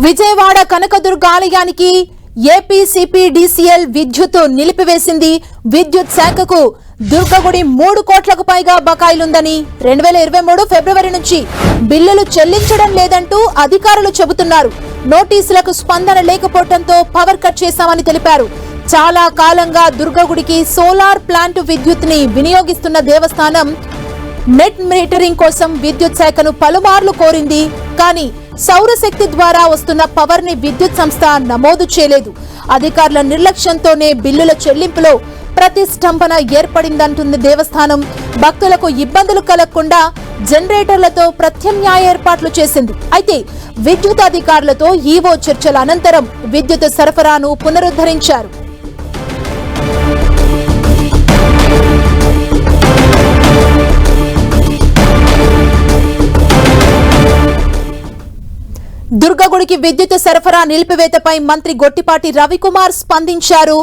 విజయవాడ కనకదుర్గ ఆలయానికి ఏపీసీపీడీసీఎల్ విద్యుత్ నిలిపివేసింది. విద్యుత్ శాఖకు దుర్గగుడి 3 కోట్లకు పైగా బకాయిలుందని 2023 ఫిబ్రవరి నుంచి బిల్లులు చెల్లించడం లేదంటూ అధికారులు చెబుతున్నారు. నోటీసులకు స్పందన లేకపోవడంతో పవర్ కట్ చేశామని తెలిపారు. చాలా కాలంగా దుర్గగుడికి సోలార్ ప్లాంట్ విద్యుత్ ని వినియోగిస్తున్న దేవస్థానం నెట్ మీటరింగ్ కోసం విద్యుత్ శాఖను పలుమార్లు కోరింది. కానీ సౌరశక్తి ద్వారా వస్తున్న పవర్ ని విద్యుత్ సంస్థ నమోదు చేయలేదు. అధికారుల నిర్లక్ష్యంతోనే బిల్లుల చెల్లింపులో ప్రతిష్టంభన ఏర్పడిందంటుంది దేవస్థానం. భక్తులకు ఇబ్బందులు కలగకుండా జనరేటర్లతో ప్రత్యామ్నాయ ఏర్పాట్లు చేసింది. అయితే విద్యుత్ అధికారులతో ఈవో చర్చల అనంతరం విద్యుత్ సరఫరాను పునరుద్ధరించారు. దుర్గగుడికి విద్యుత్ సరఫరా నిలిపివేతపై మంత్రి గొట్టిపాటి రవికుమార్ స్పందించారు.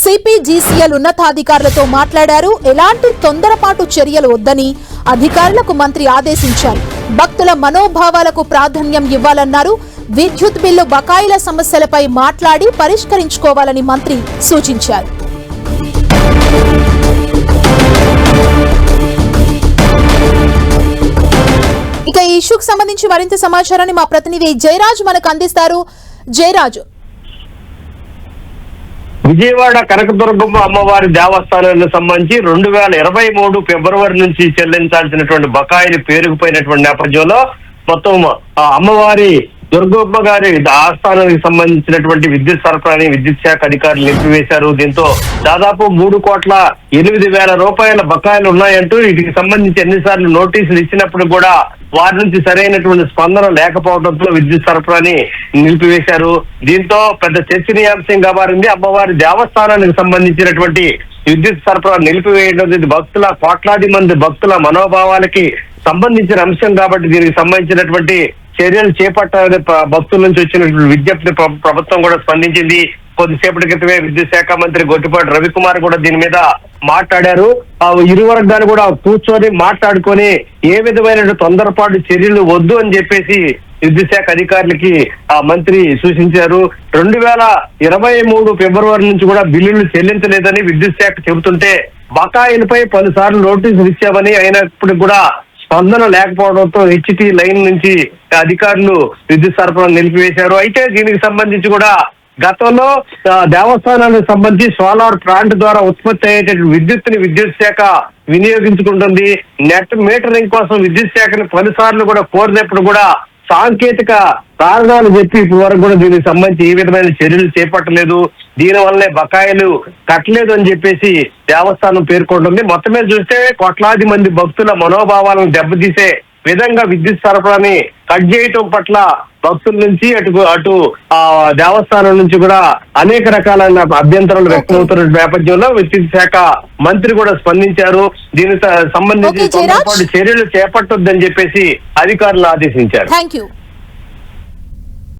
సిపిజిసిఎల్ ఉన్నతాధికారులతో మాట్లాడారు. ఎలాంటి తొందరపాటు చర్యలు వద్దని అధికారులకు మంత్రి ఆదేశించారు. భక్తుల మనోభావాలకు ప్రాధాన్యం ఇవ్వాలన్నారు. విద్యుత్ బిల్లు బకాయిల సమస్యలపై మాట్లాడి పరిష్కరించుకోవాలని మంత్రి సూచించారు. ఇక ఈ ఇష్యూకు సంబంధించి మరింత సమాచారాన్ని మా ప్రతినిధి జయరాజ్ మనకు అందిస్తారు. జయరాజ్, విజయవాడ కనకదుర్గమ్మ అమ్మవారి దేవస్థానానికి సంబంధించి 2023 ఫిబ్రవరి నుంచి చెల్లించాల్సినటువంటి బకాయిలు పేరుకుపోయినటువంటి నేపథ్యంలో మొత్తం అమ్మవారి దుర్గమ్మ గారి ఆస్థానానికి సంబంధించినటువంటి విద్యుత్ సరఫరాని విద్యుత్ శాఖ అధికారులు నిలిపివేశారు. దీంతో దాదాపు 3,08,00,000 రూపాయల బకాయిలు ఉన్నాయంటూ వీటికి సంబంధించి ఎన్నిసార్లు నోటీసులు ఇచ్చినప్పుడు కూడా వారి నుంచి సరైనటువంటి స్పందన లేకపోవడంతో విద్యుత్ సరఫరాని నిలిపివేశారు. దీంతో పెద్ద చర్చనీయాంశంగా మారింది. అమ్మవారి దేవస్థానానికి సంబంధించినటువంటి విద్యుత్ సరఫరా నిలిపివేయడం ఇది కోట్లాది మంది భక్తుల మనోభావాలకి సంబంధించిన అంశం కాబట్టి దీనికి సంబంధించినటువంటి చర్యలు చేపట్టాలని భక్తుల నుంచి వచ్చినటువంటి విజ్ఞప్తి ప్రభుత్వం కూడా స్పందించింది. కొద్దిసేపటి క్రితమే విద్యుత్ శాఖ మంత్రి గొట్టిపాటి రవికుమార్ కూడా దీని మీద మాట్లాడారు. ఇరు వర్గాలు కూడా కూర్చొని మాట్లాడుకొని ఏ విధమైన తొందరపాటు చర్యలు వద్దు అని చెప్పేసి విద్యుత్ శాఖ అధికారులకి మంత్రి సూచించారు. 2023 ఫిబ్రవరి నుంచి కూడా బిల్లులు చెల్లించలేదని విద్యుత్ శాఖ చెబుతుంటే బకాయిలపై పలుసార్లు నోటీసులు ఇచ్చామని అయినప్పుడు కూడా స్పందన లేకపోవడంతో హెచ్టి లైన్ నుంచి అధికారులు విద్యుత్ సరఫరా నిలిపివేశారు. అయితే దీనికి సంబంధించి కూడా గతంలో దేవస్థానానికి సంబంధించి సోలార్ ప్లాంట్ ద్వారా ఉత్పత్తి అయ్యేటటువంటి విద్యుత్తుని విద్యుత్ శాఖ వినియోగించుకుంటుంది. నెట్ మీటరింగ్ కోసం విద్యుత్ శాఖని పలుసార్లు కూడా కోరినప్పుడు కూడా సాంకేతిక కారణాలు చెప్పి ఇప్పటి వరకు కూడా దీనికి సంబంధించి ఈ విధమైన చర్యలు చేపట్టలేదు. దీనివల్లనే బకాయిలు కట్టలేదు అని చెప్పేసి దేవస్థానం పేర్కొంటుంది. మొత్తం మీద చూస్తే కోట్లాది మంది భక్తుల మనోభావాలను దెబ్బతీసే విధంగా విద్యుత్ సరఫరాని కట్ చేయటం పట్ల భక్తుల నుంచి అటు దేవస్థానం నుంచి కూడా అనేక రకాలైన అభ్యంతరాలు వ్యక్తమవుతున్న నేపథ్యంలో విద్యుత్ శాఖ మంత్రి కూడా స్పందించారు. దీనికి సంబంధించి చర్యలు చేపట్టొద్దని చెప్పేసి అధికారులు ఆదేశించారు. థాంక్యూ.